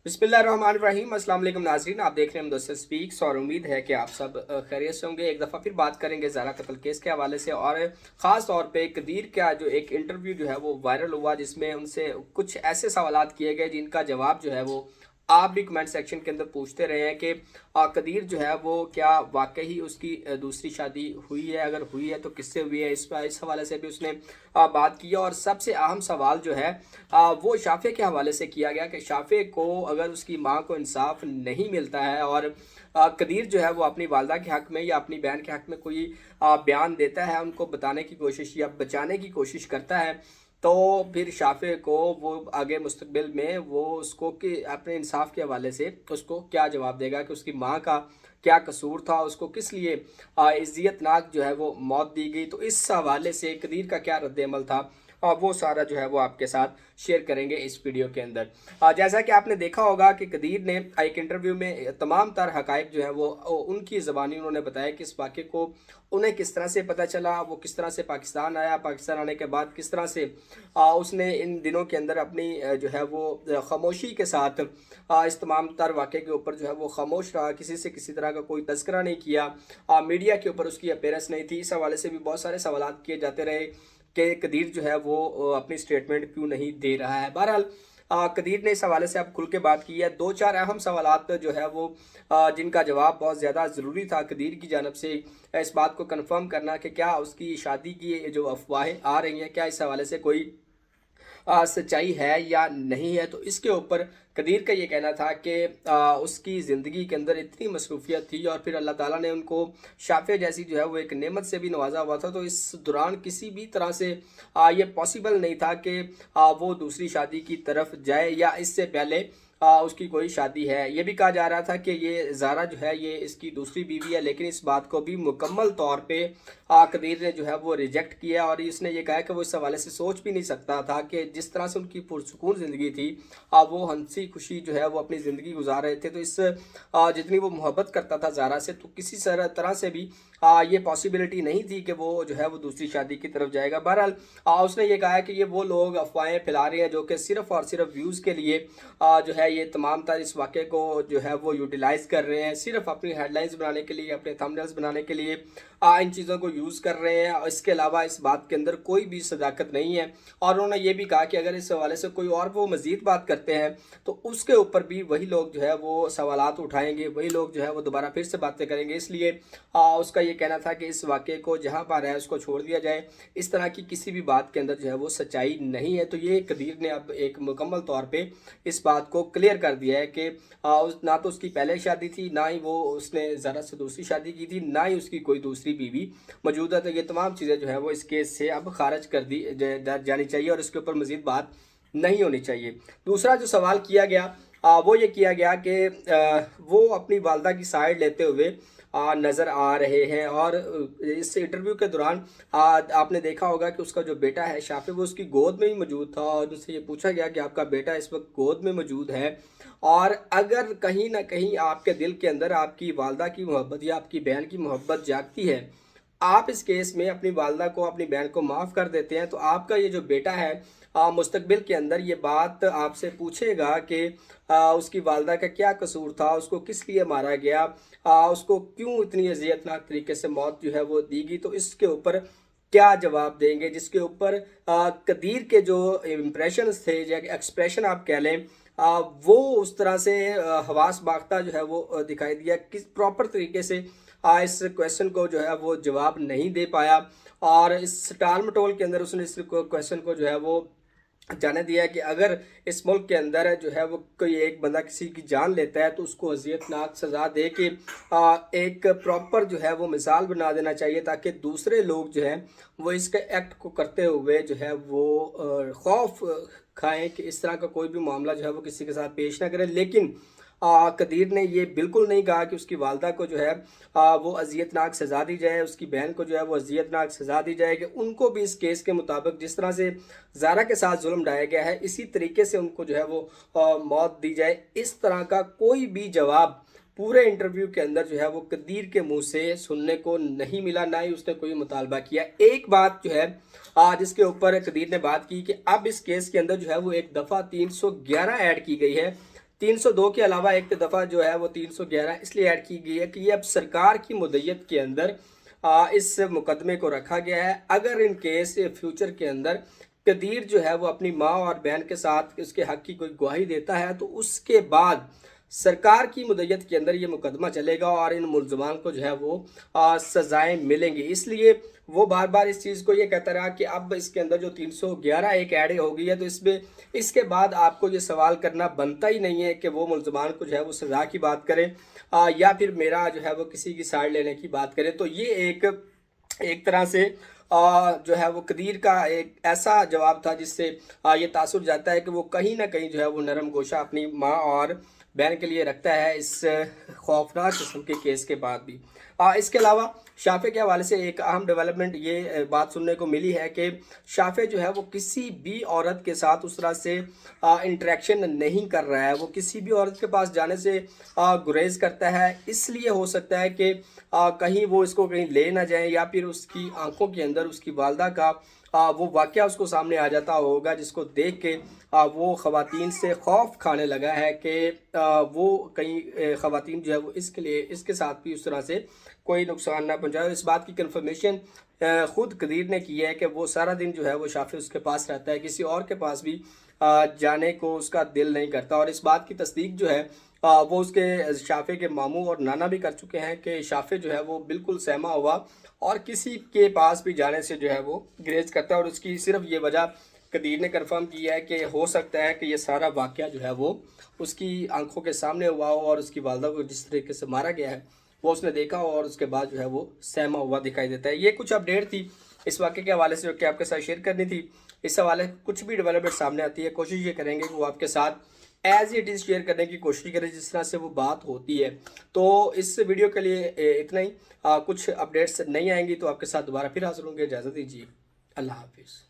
बिस्मिल्लाहिर्रहमानिर्रहीम। अस्सलाम वालेकुम नाज़रीन, आप देख रहे हैं मुदस्सिर स्पीक्स और उम्मीद है कि आप सब खैरियत से होंगे। एक दफ़ा फिर बात करेंगे ज़ारा कत्ल केस के हवाले से और ख़ास तौर पे कदीर का जो एक इंटरव्यू जो है वो वायरल हुआ, जिसमें उनसे कुछ ऐसे सवालात किए गए जिनका जवाब जो है वो आप भी कमेंट सेक्शन के अंदर पूछते रहे हैं कि कदीर जो है वो क्या वाकई ही उसकी दूसरी शादी हुई है, अगर हुई है तो किससे हुई है। इस हवाले से भी उसने बात की और सबसे अहम सवाल जो है वो शाफ़े के हवाले से किया गया कि शाफ़े को अगर उसकी माँ को इंसाफ नहीं मिलता है और कदीर जो है वो अपनी वालदा के हक़ में या अपनी बहन के हक़ में कोई बयान देता है, उनको बताने की कोशिश या बचाने की कोशिश करता है, तो फिर शाफ़े को वो आगे मुस्तक़बिल में वो उसको कि अपने इंसाफ के हवाले से उसको क्या जवाब देगा कि उसकी माँ का क्या कसूर था, उसको किस लिए इज़्ज़तनाक जो है वो मौत दी गई। तो इस हवाले से कदीर का क्या रद्द-ए-अमल था, वो सारा जो है वो आपके साथ शेयर करेंगे इस वीडियो के अंदर। जैसा कि आपने देखा होगा कि कदीर ने एक इंटरव्यू में तमाम तर हक़ाइक़ जो है वो उनकी ज़बानी उन्होंने बताया कि इस वाक़े को उन्हें किस तरह से पता चला, वो किस तरह से पाकिस्तान आया, पाकिस्तान आने के बाद किस तरह से उसने इन दिनों के अंदर अपनी जो है वो ख़ामोशी के साथ इस तमाम तर वाक़े के ऊपर जो है वो ख़ामोश रहा, किसी से किसी तरह का कोई तज़किरा नहीं किया, मीडिया के ऊपर उसकी अपीयरेंस नहीं थी। इस हवाले से भी बहुत सारे सवालात किए जाते रहे कि कदीर जो है वो अपनी स्टेटमेंट क्यों नहीं दे रहा है। बहरहाल कदीर ने इस हवाले से अब खुल के बात की है। दो चार अहम सवालात जो है वो जिनका जवाब बहुत ज़्यादा ज़रूरी था कदीर की जानिब से, इस बात को कन्फर्म करना कि क्या उसकी शादी की जो अफवाहें आ रही हैं, क्या इस हवाले से कोई सच्चाई है या नहीं है। तो इसके ऊपर कदीर का ये कहना था कि उसकी ज़िंदगी के अंदर इतनी मसरूफ़ियत थी और फिर अल्लाह ताला ने उनको शाफ़े जैसी जो है वो एक नेमत से भी नवाजा हुआ था, तो इस दौरान किसी भी तरह से ये पॉसिबल नहीं था कि वो दूसरी शादी की तरफ जाए या इससे पहले उसकी कोई शादी है। ये भी कहा जा रहा था कि ये ज़ारा जो है ये इसकी दूसरी बीवी है, लेकिन इस बात को भी मुकम्मल तौर पे कदीर ने जो है वो रिजेक्ट किया और इसने ये कहा कि वो इस हवाले से सोच भी नहीं सकता था कि जिस तरह से उनकी पुरसुकून ज़िंदगी थी, वो हंसी खुशी जो है वो अपनी ज़िंदगी गुजार रहे थे। तो इस जितनी वो मोहब्बत करता था ज़ारा से, तो किसी तरह से भी ये पॉसिबिलिटी नहीं थी कि वो जो है वो दूसरी शादी की तरफ जाएगा। बहरहाल उसने ये कहा है कि ये वो लोग अफवाहें फैला रहे हैं जो कि सिर्फ़ और सिर्फ व्यूज़ के लिए जो है ये तमाम तर इस वाक़े को जो है वो यूटिलाइज़ कर रहे हैं, सिर्फ़ अपनी हेडलाइंस बनाने के लिए, अपने थंबनेल्स बनाने के लिए इन चीज़ों को यूज़ कर रहे हैं। और इसके अलावा इस बात के अंदर कोई भी सदाकत नहीं है। और उन्होंने ये भी कहा कि अगर इस हवाले से कोई और वो मज़ीद बात करते हैं तो उसके ऊपर भी वही लोग जो है वो सवालात उठाएंगे, वही लोग जो है वो दोबारा फिर से बातें करेंगे। इसलिए उसका ये कहना था कि इस वाक़े को जहाँ पर है उसको छोड़ दिया जाए, इस तरह की किसी भी बात के अंदर जो है वो सच्चाई नहीं है। तो ये कदीर ने अब एक मुकम्मल तौर पे इस बात को क्लियर कर दिया है कि ना तो उसकी पहले शादी थी, ना ही वो उसने ज़रा से दूसरी शादी की थी, ना ही उसकी कोई दूसरी बीवी मौजूद है। तो ये तमाम चीज़ें जो है वो इस केस से अब खारिज कर दी जानी चाहिए और इसके ऊपर मज़ीद बात नहीं होनी चाहिए। दूसरा जो सवाल किया गया वो ये किया गया कि वो अपनी वालदा की साइड लेते हुए नज़र आ रहे हैं और इस इंटरव्यू के दौरान आपने देखा होगा कि उसका जो बेटा है शाफ़े, वो उसकी गोद में ही मौजूद था और उससे ये पूछा गया कि आपका बेटा इस वक्त गोद में मौजूद है और अगर कहीं ना कहीं आपके दिल के अंदर आपकी वालदा की मोहब्बत या आपकी बहन की मोहब्बत जागती है, आप इस केस में अपनी वालदा को, अपनी बहन को माफ़ कर देते हैं, तो आपका ये जो बेटा है मुस्तकबिल के अंदर ये बात आपसे पूछेगा कि उसकी वालदा का क्या कसूर था, उसको किस लिए मारा गया, उसको क्यों इतनी अज़ियतनाक तरीके से मौत जो है वो दी गई। तो इसके ऊपर क्या जवाब देंगे, जिसके ऊपर कदीर के जो इम्प्रेशंस थे या एक्सप्रेशन आप कह लें, वो उस तरह से हवास बाख्ता जो है वो दिखाई दिया, किस प्रॉपर तरीके से इस क्वेश्चन को जो है वो जवाब नहीं दे पाया और इस टाल मटोल के अंदर उसने इस क्वेश्चन को जो है वो जाने दिया कि अगर इस मुल्क के अंदर जो है वो कोई एक बंदा किसी की जान लेता है तो उसको अज़ियतनाक सज़ा दे के एक प्रॉपर जो है वो मिसाल बना देना चाहिए, ताकि दूसरे लोग जो हैं वो इसके एक्ट को करते हुए जो है वो खौफ खाएं कि इस तरह का कोई भी मामला जो है वो किसी के साथ पेश ना करें। लेकिन कदीर ने ये बिल्कुल नहीं कहा कि उसकी वालदा को जो है वो अज़ियतनाक सज़ा दी जाए, उसकी बहन को जो है वो अज़ियतनाक सज़ा दी जाए, कि उनको भी इस केस के मुताबिक जिस तरह से ज़ारा के साथ जुल्म ढाया गया है इसी तरीके से उनको जो है वो मौत दी जाए। इस तरह का कोई भी जवाब पूरे इंटरव्यू के अंदर जो है वो कदीर के मुंह से सुनने को नहीं मिला, ना ही उसने कोई मुतालबा किया। एक बात जो है जिसके ऊपर कदीर ने बात की कि अब इस केस के अंदर जो है वो एक दफ़ा 311 ऐड की गई है 302 کے علاوہ ایک دفعہ جو ہے وہ 311 اس لیے ایڈ کی گئی ہے کہ یہ اب سرکار کی مدعیت کے اندر اس مقدمے کو رکھا گیا ہے. اگر ان کیس فیوچر کے اندر قدیر جو ہے وہ اپنی ماں اور بہن کے ساتھ اس کے حق کی کوئی گواہی دیتا ہے تو اس کے بعد سرکار کی مدعیت کے اندر یہ مقدمہ چلے گا اور ان ملزمان کو جو ہے وہ سزائیں ملیں گی. اس لیے وہ بار بار اس چیز کو یہ کہتا رہا کہ اب اس کے اندر جو 311 ایک ایڈ ہو گئی ہے تو اس کے بعد آپ کو یہ سوال کرنا بنتا ہی نہیں ہے کہ وہ ملزمان کو جو ہے وہ سزا کی بات کریں یا پھر میرا جو ہے وہ کسی کی سائڈ لینے کی بات کریں. تو یہ ایک طرح سے جو ہے وہ قدیر کا ایک ایسا جواب تھا جس سے یہ تاثر جاتا ہے کہ وہ کہیں نہ کہیں جو ہے وہ نرم گوشہ اپنی ماں اور بہن کے لیے رکھتا ہے اس خوفناک قسم کے کیس کے بعد بھی. اس کے علاوہ شافع کے حوالے سے ایک اہم ڈیولپمنٹ یہ بات سننے کو ملی ہے کہ شافع جو ہے وہ کسی بھی عورت کے ساتھ اس طرح سے انٹریکشن نہیں کر رہا ہے. وہ کسی بھی عورت کے پاس جانے سے گریز کرتا ہے. اس لیے ہو سکتا ہے کہ کہیں وہ اس کو کہیں لے نہ جائیں یا پھر اس کی آنکھوں کے اندر اس کی والدہ کا وہ واقعہ اس کو سامنے آ جاتا ہوگا جس کو دیکھ کے وہ خواتین سے خوف کھانے لگا ہے کہ وہ کہیں خواتین جو ہے وہ اس کے ساتھ بھی اس طرح سے کوئی نقصان نہ پہنچائے. اس بات کی کنفرمیشن خود قدیر نے کی ہے کہ وہ سارا دن جو ہے وہ شافع اس کے پاس رہتا ہے, کسی اور کے پاس بھی جانے کو اس کا دل نہیں کرتا. اور اس بات کی تصدیق جو ہے وہ اس کے شافع کے ماموں اور نانا بھی کر چکے ہیں کہ شافع جو ہے وہ بالکل سہما ہوا اور کسی کے پاس بھی جانے سے جو ہے وہ گریز کرتا ہے. اور اس کی صرف یہ وجہ قدیر نے کنفرم کی ہے کہ ہو سکتا ہے کہ یہ سارا واقعہ جو ہے وہ اس کی آنکھوں کے سامنے ہوا ہو اور اس کی والدہ کو جس طریقے سے مارا گیا ہے وہ اس نے دیکھا ہو اور اس کے بعد جو ہے وہ سہما ہوا دکھائی دیتا ہے. یہ کچھ اپڈیٹ تھی اس واقعے کے حوالے سے جو کہ آپ کے ساتھ شیئر کرنی تھی. اس حوالے کچھ بھی ڈیولپمنٹ سامنے آتی ہے کوشش یہ کریں گے کہ وہ آپ کے ساتھ ایز اٹ از شیئر کرنے کی کوشش کریں جس طرح سے وہ بات ہوتی ہے. تو اس ویڈیو کے لیے اتنا ہی. کچھ اپڈیٹس نہیں آئیں گی تو آپ کے ساتھ دوبارہ پھر حاضر ہوں گے. اجازت دیجیے. اللہ حافظ.